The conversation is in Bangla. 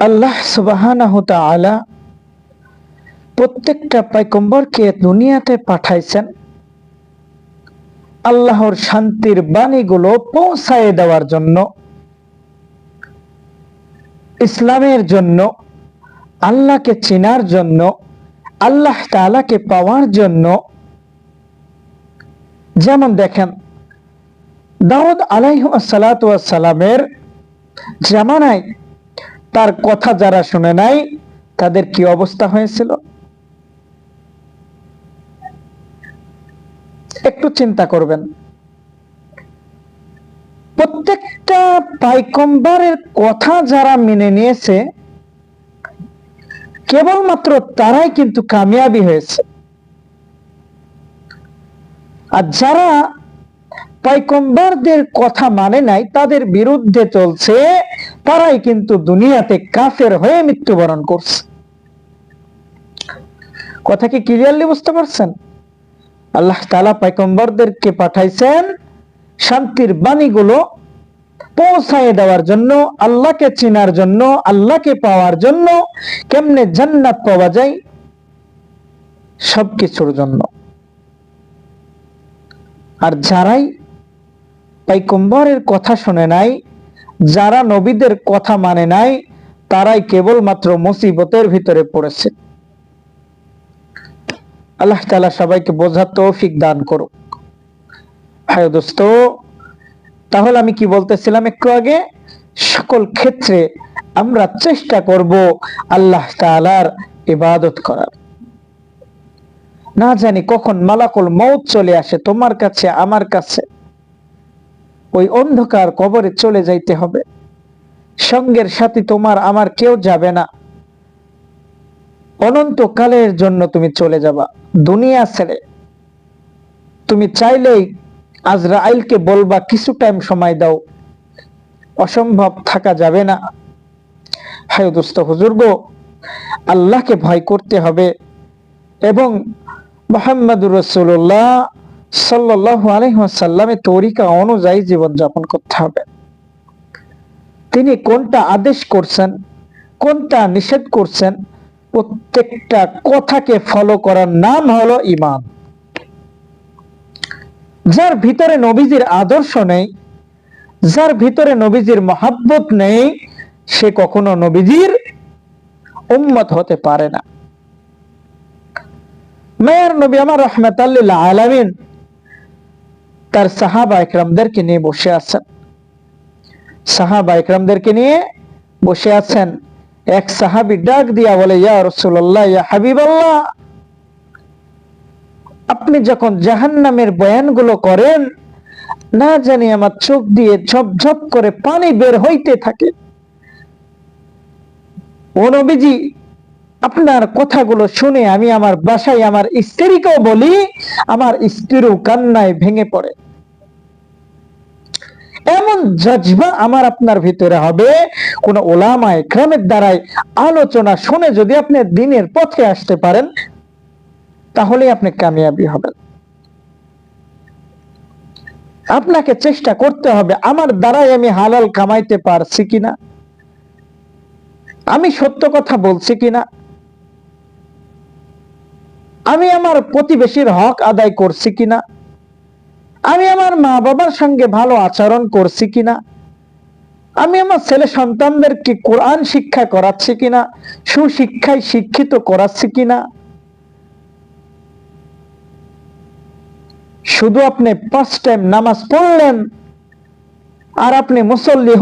আল্লাহ সুবহানাহু তাআলা প্রত্যেকটা পয়গম্বরকে দুনিয়াতে পাঠাইছেন আল্লাহর শান্তির বাণীগুলো পৌঁছায় দেওয়ার জন্য, ইসলামের জন্য, আল্লাহকে চেনার জন্য, আল্লাহ তাআলাকে পাওয়ার জন্য। যেমন দেখেন, দাউদ আলাইহিস সালাতু ওয়াস সালামের জামানায় তার কথা যারা শুনে নাই তাদের কি অবস্থা হয়েছিল একটু চিন্তা করবেন। প্রত্যেকটা পয়গম্বরের কথা যারা মেনে নিয়েছে কেবলমাত্র তারাই কিন্তু কামিয়াবি হয়েছে, আর যারা পয়গম্বরদের কথা মানে নাই, তাদের বিরুদ্ধে চলছে, তারাই কিন্তু দুনিয়াতে কাফের হয়ে মৃত্যুবরণ করছে। কথা কি ক্লিয়ারলি বুঝতে পারছেন? আল্লাহ তাআলা পয়গম্বরদেরকে পাঠাইছেন শান্তির বাণীগুলো পৌঁছায় দেওয়ার জন্য, আল্লাহকে চেনার জন্য, আল্লাহকে পাওয়ার জন্য, কেমনে জান্নাত পাওয়া যায় সবকিছুর জন্য। আর যারাই পয়গম্বরের কথা শুনে নাই, যারা নবীদের কথা মানে নাই, তারাই কেবলমাত্র মুসিবতের ভিতরে পড়েছে। আল্লাহ তাআলা সবাইকে বোঝার তৌফিক দান করুক। হ্যাঁ দোস্ত, তাহলে আমি কি বলতেছিলাম একটু আগে, সকল ক্ষেত্রে আমরা চেষ্টা করব আল্লাহ তাআলার ইবাদত করার। না জানি কখন মালাকুল মউত চলে আসে তোমার কাছে, আমার কাছে। ওই অন্ধকার কবরে চলে যাইতে হবে, সঙ্গের সাথী তোমার আমার কেউ যাবে না। অনন্তকালের জন্য তুমি চলে যাবা দুনিয়া ছেড়ে। তুমি চাইলেই আজরাইলকে বলবা কিছু টাইম সময় দাও, অসম্ভব, থাকা যাবে না। হায় দোস্ত হুজুর গো, আল্লাহকে ভয় করতে হবে এবং মুহাম্মদুর রাসূলুল্লাহ সাল্লাল্লাহু আলাইহি ওয়াসাল্লামের তরিকা অনুযায়ী জীবন যাপন করতে হবে। তিনি কোনটা আদেশ করছেন, কোনটা নিষেধ করছেন, প্রত্যেকটা কথাকে ফলো করার নাম হলো ঈমান। যার ভিতরে নবীজির আদর্শ নেই, যার ভিতরে নবীজির মহাব্বত নেই, সে কখনো নবীজির উম্মত হতে পারে না। মায়ার নবী আমার রাহমাতাল লিল আলামিন তার সাহাবা ইকরামদেরকে নিয়ে বসে আছেন। সাহাবা ইকরামদেরকে নিয়ে বসে আছেন। এক সাহাবী ডাক দিয়া বলে, ইয়া রাসূলুল্লাহ, ইয়া হাবিবাল্লাহ, আপনি যখন জাহান্নামের বয়ানগুলো করেন, না জানি আমার চোখ দিয়ে ঝপঝপ করে পানি বের হইতে থাকে। ও নবীজি, আপনার কথাগুলো শুনে আমি আমার বাসায় আমার স্ত্রীকেও বলি, আমার স্ত্রীও কান্নায় ভেঙে পড়ে। এমন জজবা আমার আপনার ভিতরে হবে, কোন উলামা ইকরামের দ্বারাই আলোচনা শুনে যদি আপনি দ্বীনের পথে আসতে পারেন, তাহলে আপনি কামিয়াবি হবেন। আপনাকে চেষ্টা করতে হবে আমার দ্বারাই আমি হালাল কামাইতে পারছি কিনা, আমি সত্য কথা বলছি কিনা, আমি আমার প্রতিবেশীর হক আদায় করছি কিনা, আমি আমার মা বাবার সঙ্গে ভালো আচরণ করছি কিনা, আমি আমার ছেলে সন্তানদেরকে কোরআন শিক্ষা করাচ্ছি কিনা, সুশিক্ষায় শিক্ষিত করাচ্ছি কিনা। শুধু আপনি 5 টাইম নামাজ পড়লেন আর আপনি মুসল্লি